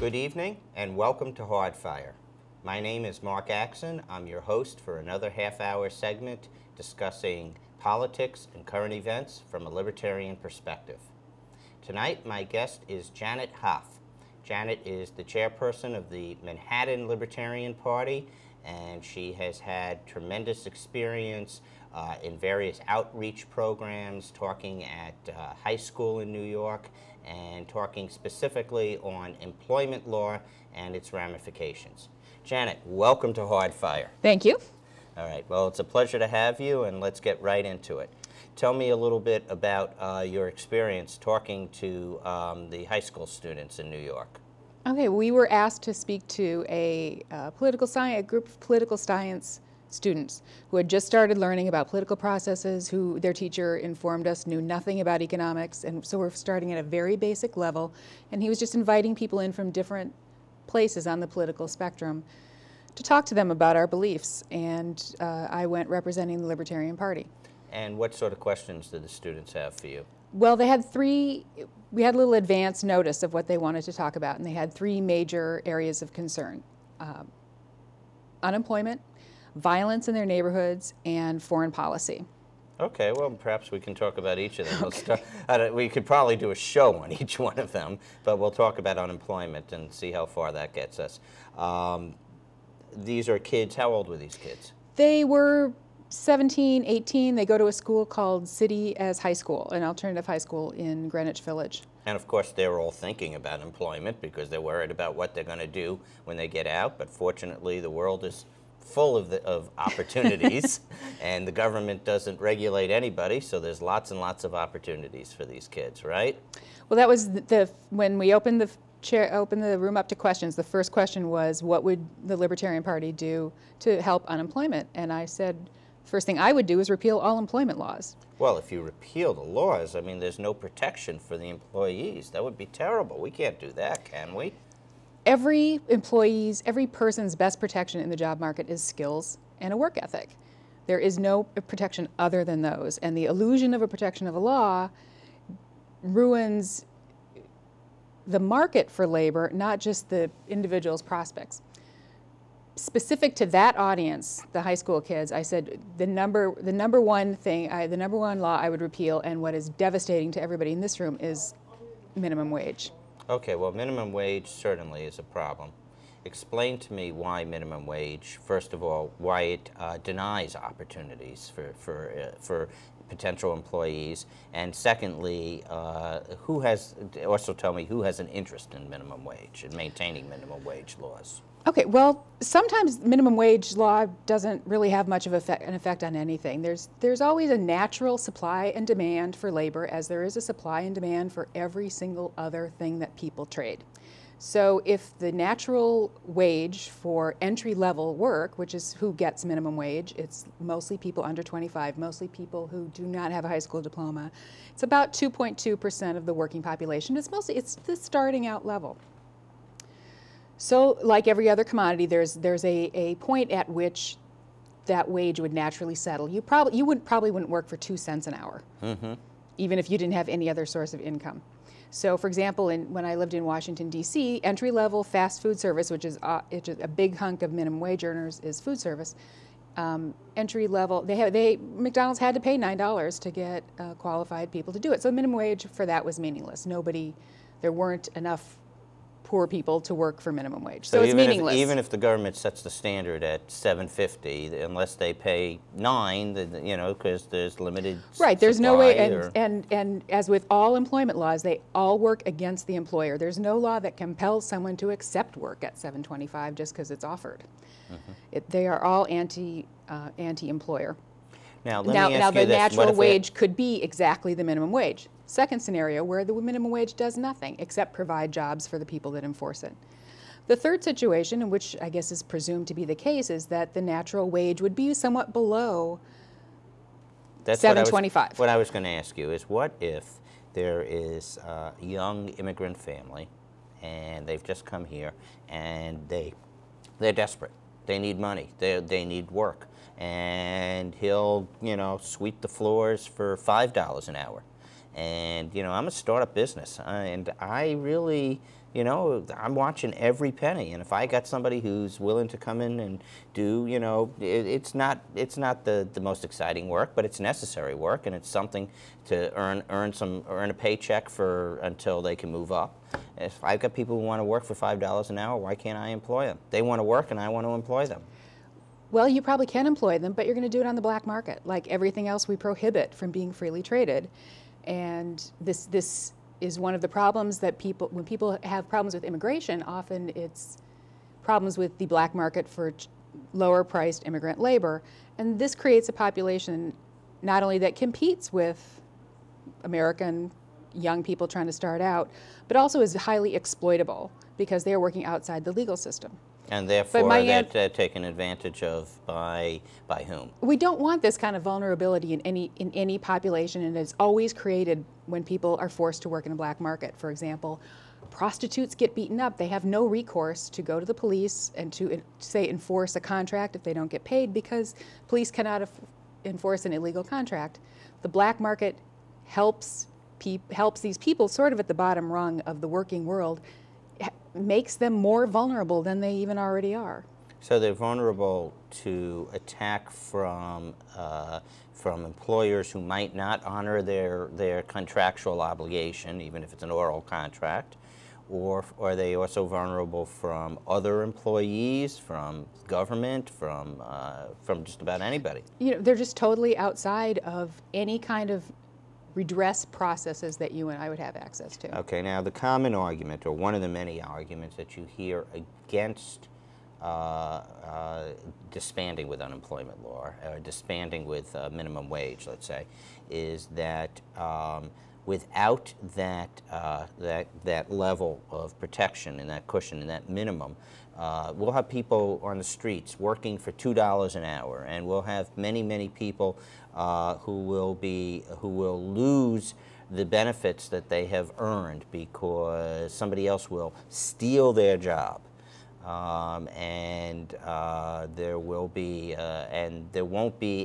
Good evening and welcome to Hardfire. My name is Mark Axinn. I'm your host for another half-hour segment discussing politics and current events from a libertarian perspective. Tonight, my guest is Janet Hopf. Janet is the chairperson of the Manhattan Libertarian Party, and she has had tremendous experience in various outreach programs, talking at high school in New York, and talking specifically on employment law and its ramifications. Janet, welcome to Hardfire. Thank you. All right, well, it's a pleasure to have you, and let's get right into it. Tell me a little bit about your experience talking to the high school students in New York. Okay, we were asked to speak to a group of political science students who had just started learning about political processes, who their teacher informed us knew nothing about economics, and so we're starting at a very basic level, and he was just inviting people in from different places on the political spectrum to talk to them about our beliefs, and I went representing the Libertarian Party. And what sort of questions did the students have for you? Well, we had a little advance notice of what they wanted to talk about, and they had three major areas of concern: unemployment, violence in their neighborhoods, and foreign policy. Okay, well, perhaps we can talk about each of them. Okay. We could probably do a show on each one of them, but we'll talk about unemployment and see how far that gets us. These are kids. How old were these kids? They were 17, 18. They go to a school called City as High School, an alternative high school in Greenwich Village. And of course, they're all thinking about employment because they're worried about what they're going to do when they get out. But fortunately, the world is full of opportunities, and the government doesn't regulate anybody, so there's lots and lots of opportunities for these kids, right? Well, that was when we opened the room up to questions. The first question was, what would the Libertarian Party do to help unemployment? And I said, first thing I would do is repeal all employment laws. Well, if you repeal the laws, I mean, there's no protection for the employees. That would be terrible. We can't do that, can we? Every person's best protection in the job market is skills and a work ethic. There is no protection other than those. And the illusion of a protection of a law ruins the market for labor, not just the individual's prospects. Specific to that audience, the high school kids, I said the number one law I would repeal, and what is devastating to everybody in this room, is minimum wage. Okay, well, minimum wage certainly is a problem. Explain to me why minimum wage, first of all, why it denies opportunities for potential employees, and secondly, also tell me who has an interest in minimum wage and maintaining minimum wage laws. Okay, well, sometimes minimum wage law doesn't really have much of an effect on anything. There's always a natural supply and demand for labor, as there is a supply and demand for every single other thing that people trade. So if the natural wage for entry-level work, which is who gets minimum wage, it's mostly people under 25, mostly people who do not have a high school diploma. It's about 2.2% of the working population. It's the starting out level. So, like every other commodity, there's a point at which that wage would naturally settle. You probably wouldn't work for 2 cents an hour, even if you didn't have any other source of income. So, for example, when I lived in Washington, D.C., entry-level fast food service, which is a big hunk of minimum wage earners, is food service. Entry-level, McDonald's had to pay $9 to get qualified people to do it. So minimum wage for that was meaningless. There weren't enough poor people to work for minimum wage. So it's meaningless. Even if the government sets the standard at $7.50, unless they pay $9, because there's limited right, there's no way, and as with all employment laws, they all work against the employer. There's no law that compels someone to accept work at $7.25 just because it's offered. They are all anti-employer. Now the natural wage could be exactly the minimum wage. Second scenario, where the minimum wage does nothing except provide jobs for the people that enforce it. The third situation, in which I guess is presumed to be the case, is that the natural wage would be somewhat below $7.25. What I was going to ask you is, what if there is a young immigrant family, and they've just come here, and they're desperate. They need money. They need work. And he'll, sweep the floors for $5 an hour. And, I'm a startup business, and I really, I'm watching every penny. And if I got somebody who's willing to come in and do, it's not the most exciting work, but it's necessary work, and it's something to earn a paycheck for until they can move up. If I've got people who want to work for $5 an hour, why can't I employ them? They want to work, and I want to employ them. Well, you probably can employ them, but you're going to do it on the black market. Like everything else, we prohibit from being freely traded. And this is one of the problems that when people have problems with immigration, often it's problems with the black market for lower priced immigrant labor. And this creates a population not only that competes with American young people trying to start out, but also is highly exploitable because they're working outside the legal system. And therefore, they're taken advantage of by whom? We don't want this kind of vulnerability in any population, and it's always created when people are forced to work in a black market. For example, prostitutes get beaten up. They have no recourse to go to the police and to, say, enforce a contract if they don't get paid because police cannot enforce an illegal contract. The black market helps these people sort of at the bottom rung of the working world, makes them more vulnerable than they even already are. So they're vulnerable to attack from employers who might not honor their contractual obligation, even if it's an oral contract, or are they also vulnerable from other employees, from government, from just about anybody? They're just totally outside of any kind of redress processes that you and I would have access to. Okay, now the common argument, or one of the many arguments that you hear against disbanding with unemployment law, or disbanding with minimum wage, let's say, is that without that level of protection and that cushion and that minimum, we'll have people on the streets working for $2 an hour, and we'll have many people who will lose the benefits that they have earned because somebody else will steal their job, and there won't be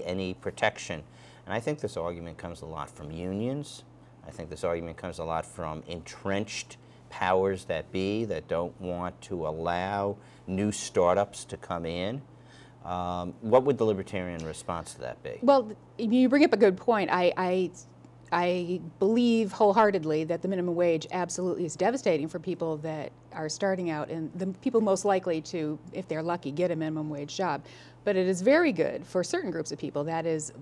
any protection. And I think this argument comes a lot from unions. I think this argument comes a lot from entrenched powers that be that don't want to allow new startups to come in. What would the libertarian response to that be? Well, you bring up a good point. I believe wholeheartedly that the minimum wage absolutely is devastating for people that are starting out, and the people most likely to, if they're lucky, get a minimum wage job. But it is very good for certain groups of people. That is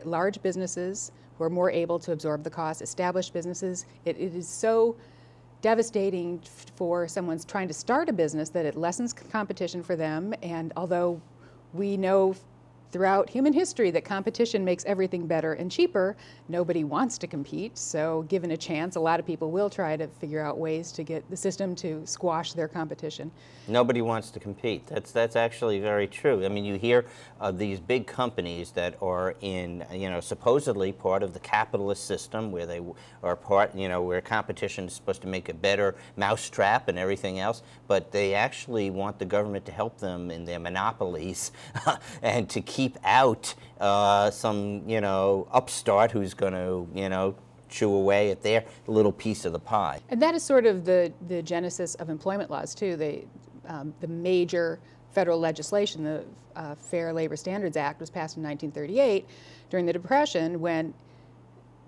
large businesses who are more able to absorb the cost, established businesses. It is so devastating for someone trying to start a business that it lessens competition for them. And although we know throughout human history that competition makes everything better and cheaper, nobody wants to compete. So given a chance, a lot of people will try to figure out ways to get the system to squash their competition. Nobody wants to compete. That's actually very true. I mean, you hear of these big companies that are in, supposedly part of the capitalist system where they are part, where competition is supposed to make a better mousetrap and everything else, but they actually want the government to help them in their monopolies and to keep out some, upstart who's going to, chew away at their little piece of the pie. And that is sort of the genesis of employment laws, too. The major federal legislation, the Fair Labor Standards Act, was passed in 1938 during the Depression when,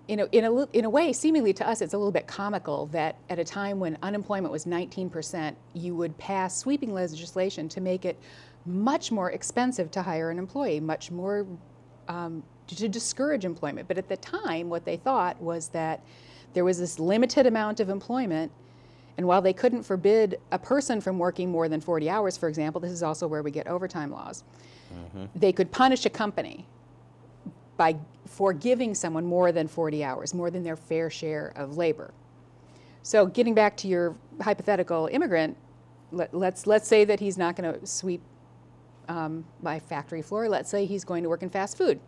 in a way, seemingly to us, it's a little bit comical that at a time when unemployment was 19%, you would pass sweeping legislation to make it much more expensive to hire an employee, much more to discourage employment. But at the time, what they thought was that there was this limited amount of employment, and while they couldn't forbid a person from working more than 40 hours, for example, this is also where we get overtime laws, they could punish a company for giving someone more than 40 hours, more than their fair share of labor. So getting back to your hypothetical immigrant, let's say that he's not going to sweep my factory floor. Let's say he's going to work in fast food.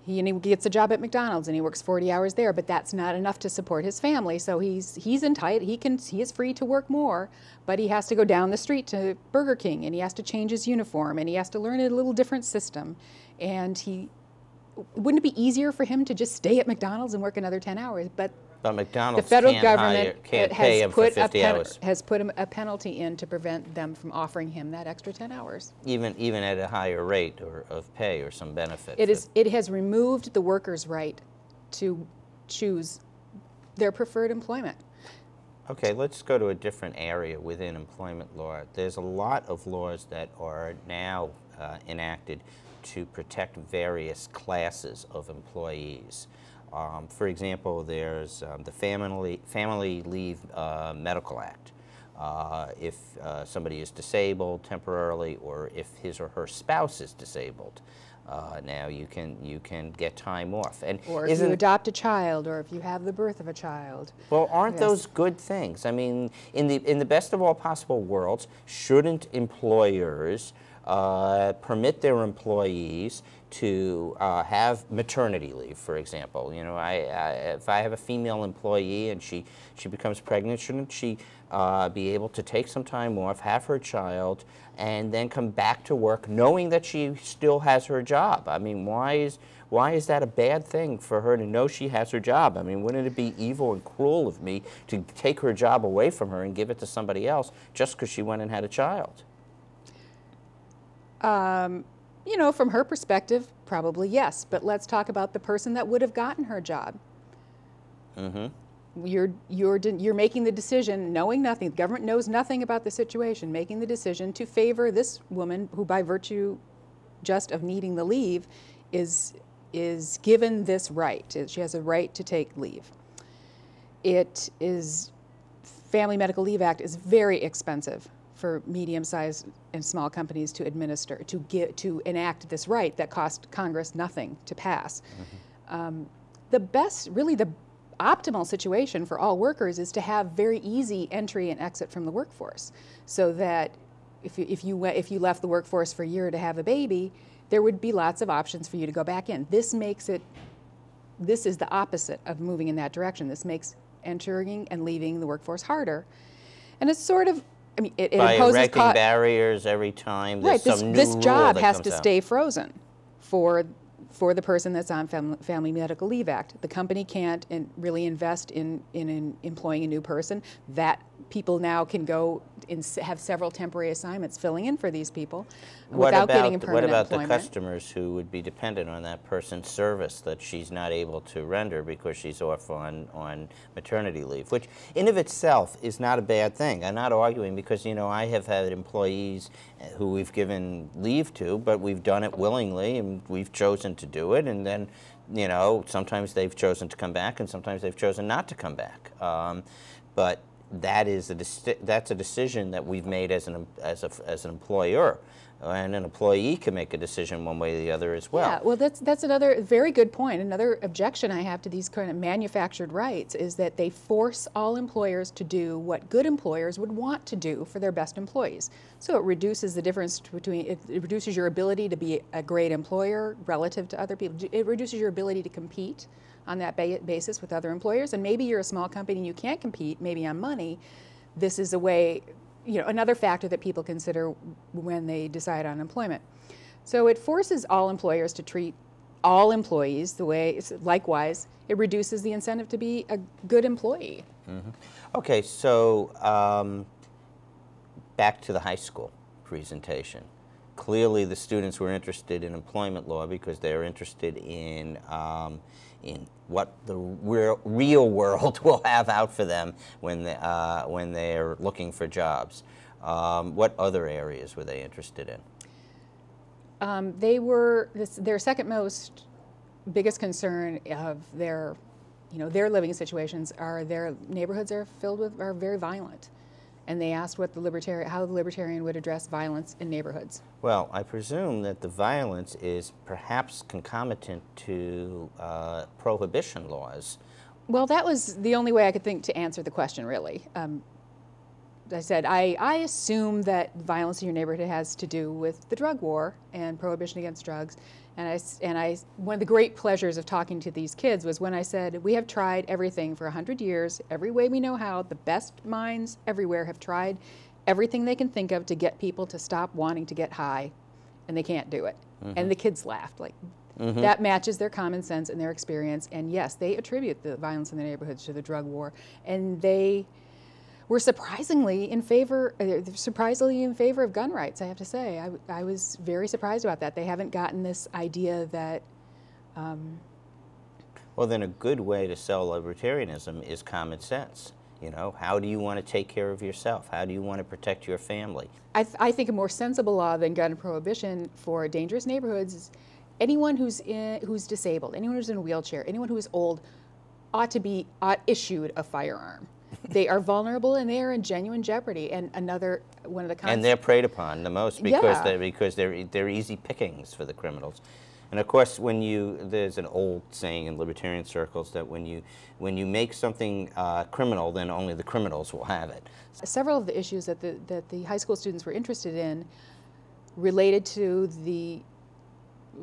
He gets a job at McDonald's and he works 40 hours there, but that's not enough to support his family. So he's entitled. He is free to work more, but he has to go down the street to Burger King and he has to change his uniform and he has to learn a little different system, and wouldn't it be easier for him to just stay at McDonald's and work another 10 hours? But McDonald's the federal can't government pay him for 50 hours. has put a penalty in to prevent them from offering him that extra 10 hours. Even at a higher rate of pay or some benefit. It has removed the worker's right to choose their preferred employment. Okay, let's go to a different area within employment law. There's a lot of laws that are now enacted to protect various classes of employees. For example, there's the Family Leave Medical Act. If somebody is disabled temporarily, or if his or her spouse is disabled, now you can get time off. And or if you adopt a child, or if you have the birth of a child. Well, aren't Yes. those good things? I mean, in the best of all possible worlds, shouldn't employers permit their employees to have maternity leave, for example? You know, if I have a female employee and she becomes pregnant, shouldn't she be able to take some time off, have her child, and then come back to work knowing that she still has her job? I mean, why is that a bad thing for her to know she has her job? I mean, wouldn't it be evil and cruel of me to take her job away from her and give it to somebody else just because she went and had a child? You know, from her perspective, probably yes. But let's talk about the person that would have gotten her job. Mm-hmm. You're making the decision, knowing nothing. The government knows nothing about the situation, making the decision to favor this woman who, by virtue just of needing the leave, is given this right. She has a right to take leave. Family Medical Leave Act is very expensive for medium-sized and small companies to administer, to enact this right that cost Congress nothing to pass. Mm-hmm. The optimal situation for all workers is to have very easy entry and exit from the workforce, so that if you left the workforce for a year to have a baby, there would be lots of options for you to go back in. This is the opposite of moving in that direction. This makes entering and leaving the workforce harder, and it's sort of, I mean, it by imposes erecting barriers every time there's right. some new This rule job that has comes to out. stay frozen for the person that's on Family Medical Leave Act. The company can't really invest in employing a new person. That people now can go and have several temporary assignments filling in for these people without getting a permanent What about employment. the customers who would be dependent on that person's service that she's not able to render because she's off on maternity leave, which in of itself is not a bad thing. I'm not arguing, because, you know, I have had employees who we've given leave to, but we've done it willingly and we've chosen to do it, and then, you know, sometimes they've chosen to come back and sometimes they've chosen not to come back. But that's a decision that we've made as an employer, and an employee can make a decision one way or the other as well. Yeah, well, that's another very good point. Another objection I have to these kind of manufactured rights is that they force all employers to do what good employers would want to do for their best employees. So it reduces the difference between, it reduces your ability to be a great employer relative to other people. It reduces your ability to compete on that basis with other employers. And maybe you're a small company and you can't compete, maybe on money. This is a way, you know, another factor that people consider when they decide on employment. So it forces all employers to treat all employees the way, likewise, it reduces the incentive to be a good employee. Mm-hmm. Okay, so back to the high school presentation. Clearly the students were interested in employment law because they're interested in what the real world will have out for them when they're looking for jobs. What other areas were they interested in? Their second most biggest concern of their living situations are their neighborhoods are very violent. And they asked how the libertarian would address violence in neighborhoods. Well, I presume that the violence is perhaps concomitant to prohibition laws. Well, that was the only way I could think to answer the question, really. I said, I assume that violence in your neighborhood has to do with the drug war and prohibition against drugs. And one of the great pleasures of talking to these kids was when I said, we have tried everything for 100 years, every way we know how. The best minds everywhere have tried everything they can think of to get people to stop wanting to get high, and they can't do it. Mm-hmm. And the kids laughed, like, That matches their common sense and their experience. And yes, they attribute the violence in the neighborhoods to the drug war. And they were surprisingly in favor of gun rights, I have to say. I was very surprised about that. They haven't gotten this idea that... Well, then a good way to sell libertarianism is common sense. You know, how do you want to take care of yourself? How do you want to protect your family? I think a more sensible law than gun prohibition for dangerous neighborhoods is anyone who's disabled, anyone who's in a wheelchair, anyone who is old ought to be issued a firearm. They are vulnerable and they are in genuine jeopardy. And another one of the and they're preyed upon the most because they're easy pickings for the criminals. And of course, there's an old saying in libertarian circles that when you make something criminal, then only the criminals will have it. Several of the issues that the high school students were interested in related to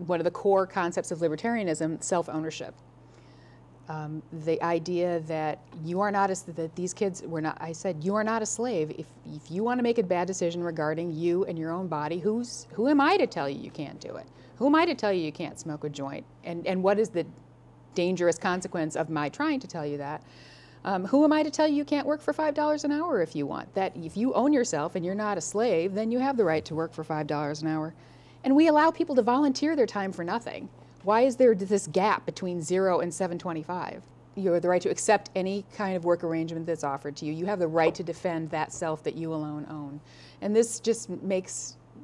one of the core concepts of libertarianism, self-ownership. The idea that these kids were not, I said, you are not a slave. If you want to make a bad decision regarding you and your own body, who am I to tell you you can't do it? Who am I to tell you you can't smoke a joint? And what is the dangerous consequence of my trying to tell you that? Who am I to tell you you can't work for $5 an hour if you want? That if you own yourself and you're not a slave, then you have the right to work for $5 an hour. And we allow people to volunteer their time for nothing. Why is there this gap between 0 and $7.25? You have the right to accept any kind of work arrangement that's offered to you. You have the right to defend that self that you alone own. And this just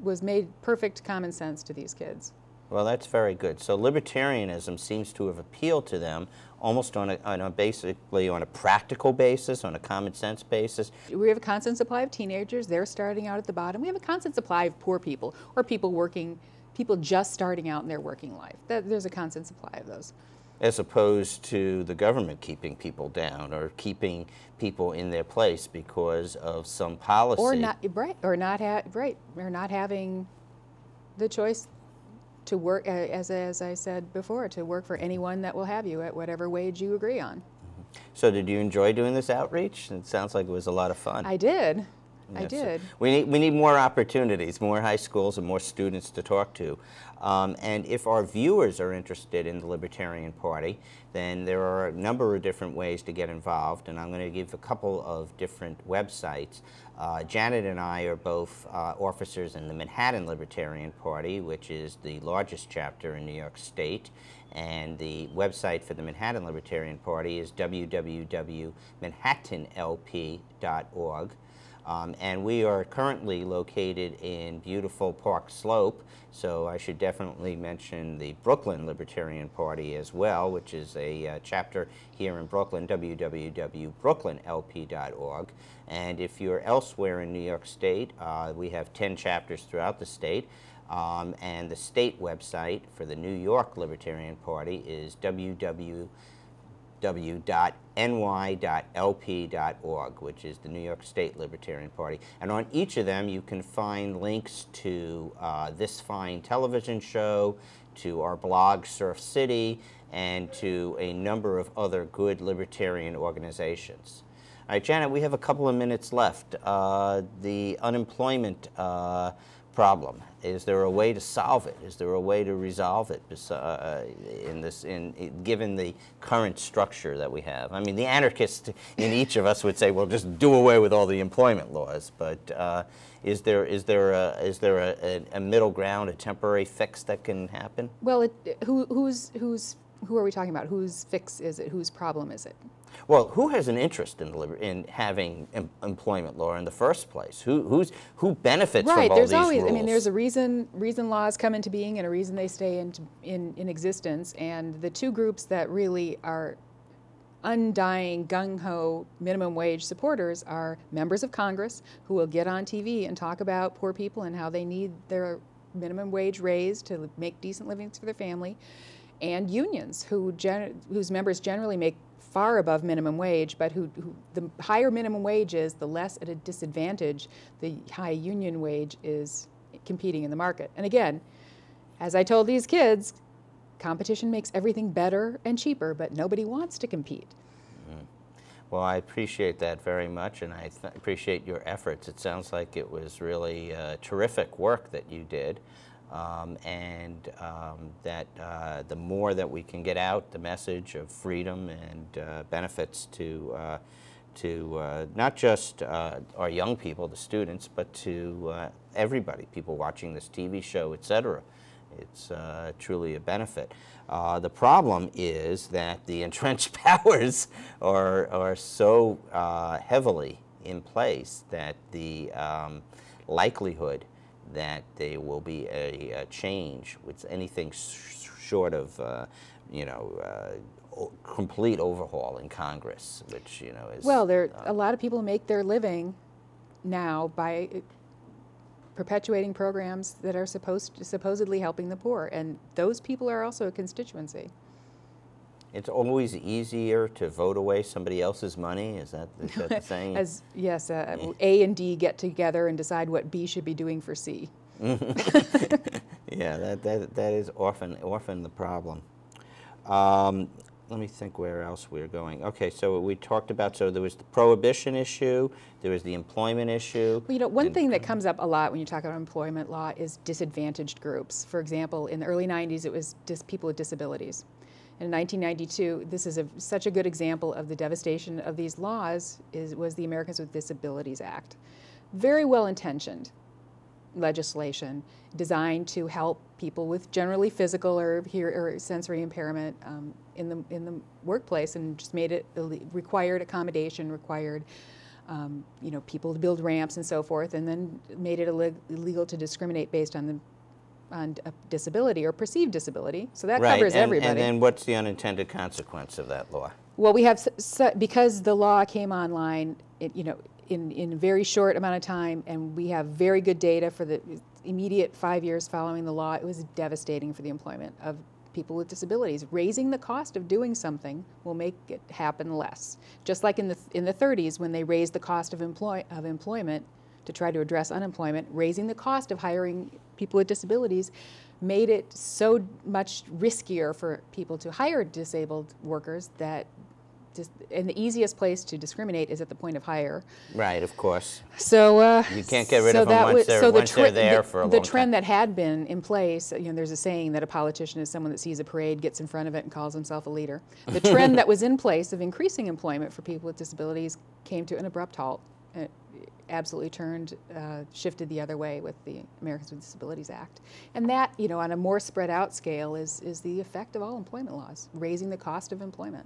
was made perfect common sense to these kids. Well, that's very good. So libertarianism seems to have appealed to them almost basically on a practical basis, on a common sense basis. We have a constant supply of teenagers. They're starting out at the bottom. We have a constant supply of poor people or people just starting out in their working life. There's a constant supply of those. As opposed to the government keeping people down or keeping people in their place because of some policy. Or not having the choice to work, as I said before, to work for anyone that will have you at whatever wage you agree on. So did you enjoy doing this outreach? It sounds like it was a lot of fun. I did. Yes. I did. We need more opportunities, more high schools and more students to talk to. And if our viewers are interested in the Libertarian Party, then there are a number of different ways to get involved, and I'm going to give a couple of different websites. Janet and I are both officers in the Manhattan Libertarian Party, which is the largest chapter in New York State. And the website for the Manhattan Libertarian Party is www.manhattanlp.org. And we are currently located in beautiful Park Slope, so I should definitely mention the Brooklyn Libertarian Party as well, which is a chapter here in Brooklyn, www.brooklynlp.org. And if you're elsewhere in New York State, we have 10 chapters throughout the state. And the state website for the New York Libertarian Party is www.ny.lp.org, which is the New York State Libertarian Party. And on each of them you can find links to this fine television show, to our blog Surf City, and to a number of other good libertarian organizations. All right, Janet, we have a couple of minutes left. The unemployment problem. Is there a way to solve it? Is there a way to resolve it given the current structure that we have? I mean, the anarchist in each of us would say, well, just do away with all the employment laws. But is there a middle ground, a temporary fix that can happen? Well, who are we talking about? Whose fix is it? Whose problem is it? Well, who has an interest in having employment law in the first place? Who benefits from all there's these always, rules? I mean, there's a reason laws come into being and a reason they stay in existence. And the two groups that really are undying, gung-ho minimum wage supporters are members of Congress who will get on TV and talk about poor people and how they need their minimum wage raised to make decent livings for their family, and unions whose members generally make far above minimum wage, but who the higher minimum wage is, the less at a disadvantage the high union wage is competing in the market. And again, as I told these kids, competition makes everything better and cheaper, but nobody wants to compete. Well, I appreciate that very much, and I appreciate your efforts. It sounds like it was really terrific work that you did. that the more that we can get out the message of freedom and benefits to not just our young people, the students, but to everybody, people watching this TV show, etc. It's truly a benefit. The problem is that the entrenched powers are so heavily in place that the likelihood that there will be a change with anything short of, complete overhaul in Congress, which is well, a lot of people make their living now by perpetuating programs that are supposedly helping the poor, and those people are also a constituency. It's always easier to vote away somebody else's money. Is that the saying? Yes, A and D get together and decide what B should be doing for C. Yeah, that is often the problem. Let me think where else we're going. Okay, so we talked about, so there was the prohibition issue, there was the employment issue. Well, one thing that comes up a lot when you talk about employment law is disadvantaged groups. For example, in the early 90s, it was people with disabilities. In 1992, this is such a good example of the devastation of these laws, was the Americans with Disabilities Act. Very well-intentioned legislation designed to help people with generally physical or sensory impairment in the workplace, and just made it required accommodation, required people to build ramps and so forth, and then made it illegal to discriminate based on a disability or perceived disability. So that covers everybody. And then what's the unintended consequence of that law? Well, we have, because the law came online, in a very short amount of time, and we have very good data for the immediate 5 years following the law, it was devastating for the employment of people with disabilities. Raising the cost of doing something will make it happen less. Just like in the 30s, when they raised the cost of employment to try to address unemployment, raising the cost of hiring people with disabilities made it so much riskier for people to hire disabled workers that and the easiest place to discriminate is at the point of hire. Right, of course. So you can't get rid of them once they're there for a long time. The trend that had been in place, there's a saying that a politician is someone that sees a parade, gets in front of it, and calls himself a leader. The trend that was in place of increasing employment for people with disabilities came to an abrupt halt. It absolutely shifted the other way with the Americans with Disabilities Act. And that, on a more spread out scale, is the effect of all employment laws, raising the cost of employment.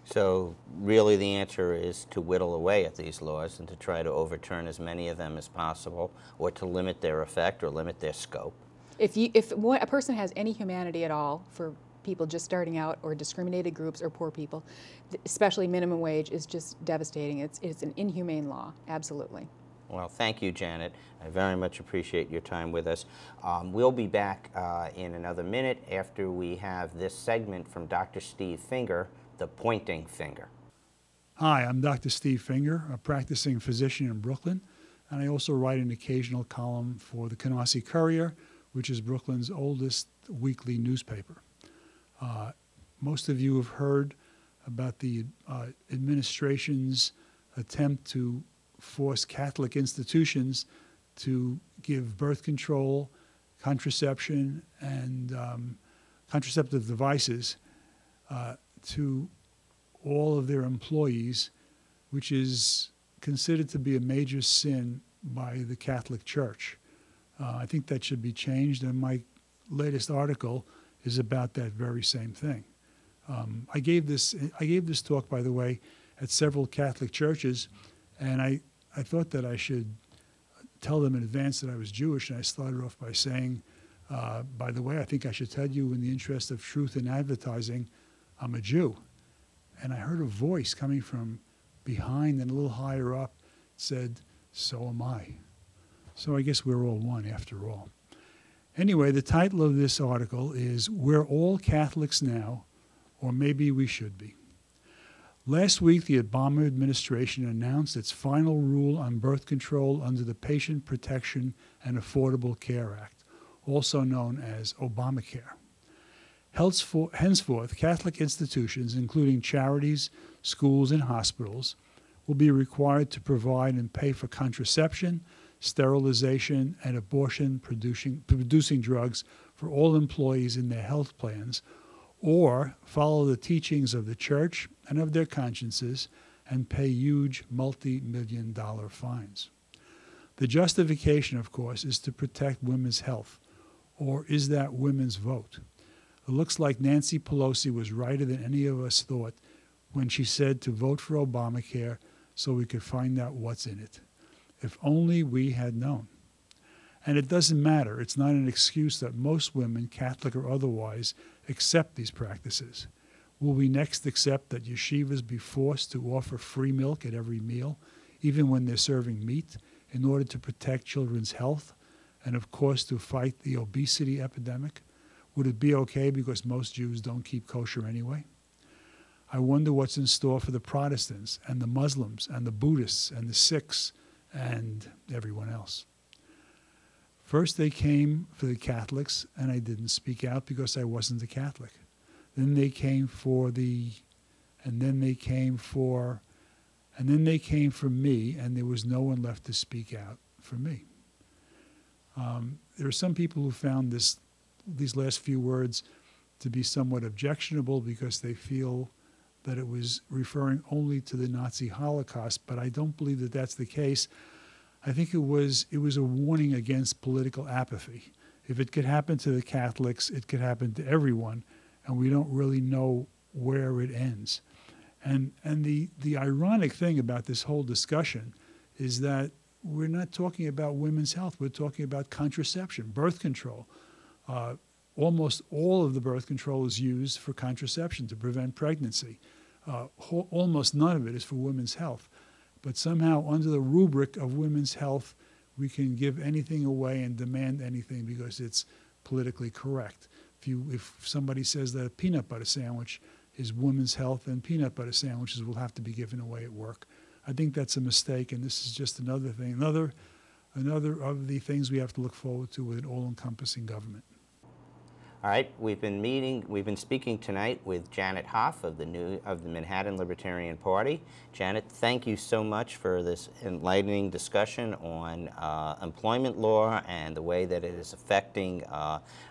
So really the answer is to whittle away at these laws and to try to overturn as many of them as possible, or to limit their effect or limit their scope. If a person has any humanity at all for people just starting out, or discriminated groups or poor people, especially minimum wage is just devastating. It's an inhumane law, absolutely. Well, thank you, Janet. I very much appreciate your time with us. We'll be back in another minute after we have this segment from Dr. Steve Finger, the pointing finger. Hi, I'm Dr. Steve Finger, a practicing physician in Brooklyn, and I also write an occasional column for the Canarsie Courier, which is Brooklyn's oldest weekly newspaper. Most of you have heard about the administration's attempt to force Catholic institutions to give birth control, contraception, and contraceptive devices to all of their employees, which is considered to be a major sin by the Catholic Church. I think that should be changed, and my latest article is about that very same thing. I gave this talk, by the way, at several Catholic churches, and I thought that I should tell them in advance that I was Jewish, and I started off by saying, by the way, I think I should tell you in the interest of truth in advertising, I'm a Jew. And I heard a voice coming from behind and a little higher up said, so am I. So I guess we're all one after all. Anyway, the title of this article is We're All Catholics Now, or Maybe We Should Be. Last week, the Obama administration announced its final rule on birth control under the Patient Protection and Affordable Care Act, also known as Obamacare. Henceforth, Catholic institutions, including charities, schools, and hospitals, will be required to provide and pay for contraception, sterilization, and abortion-producing drugs for all employees in their health plans, or follow the teachings of the church and of their consciences and pay huge multi-million-dollar fines. The justification, of course, is to protect women's health, or is that women's vote? It looks like Nancy Pelosi was righter than any of us thought when she said to vote for Obamacare so we could find out what's in it. If only we had known. And it doesn't matter. It's not an excuse that most women, Catholic or otherwise, accept these practices. Will we next accept that yeshivas be forced to offer free milk at every meal, even when they're serving meat, in order to protect children's health and, of course, to fight the obesity epidemic? Would it be okay because most Jews don't keep kosher anyway? I wonder what's in store for the Protestants and the Muslims and the Buddhists and the Sikhs and everyone else. First they came for the Catholics, and I didn't speak out because I wasn't a Catholic. Then they came for me, and there was no one left to speak out for me. There are some people who found these last few words to be somewhat objectionable because they feel that it was referring only to the Nazi Holocaust, but I don't believe that that's the case. I think it was a warning against political apathy. If it could happen to the Catholics, it could happen to everyone, and we don't really know where it ends. And the ironic thing about this whole discussion is that we're not talking about women's health. We're talking about contraception, birth control. Almost all of the birth control is used for contraception to prevent pregnancy. Almost none of it is for women's health. But somehow under the rubric of women's health, we can give anything away and demand anything because it's politically correct. If somebody says that a peanut butter sandwich is women's health, then peanut butter sandwiches will have to be given away at work. I think that's a mistake, and this is just another thing, another of the things we have to look forward to with an all-encompassing government. All right, we've been speaking tonight with Janet Hopf of the Manhattan Libertarian Party. Janet, thank you so much for this enlightening discussion on employment law and the way that it is affecting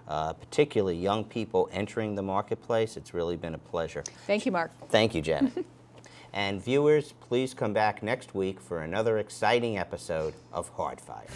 particularly young people entering the marketplace. It's really been a pleasure. Thank you, Mark. Thank you, Janet. And viewers, please come back next week for another exciting episode of Hardfire.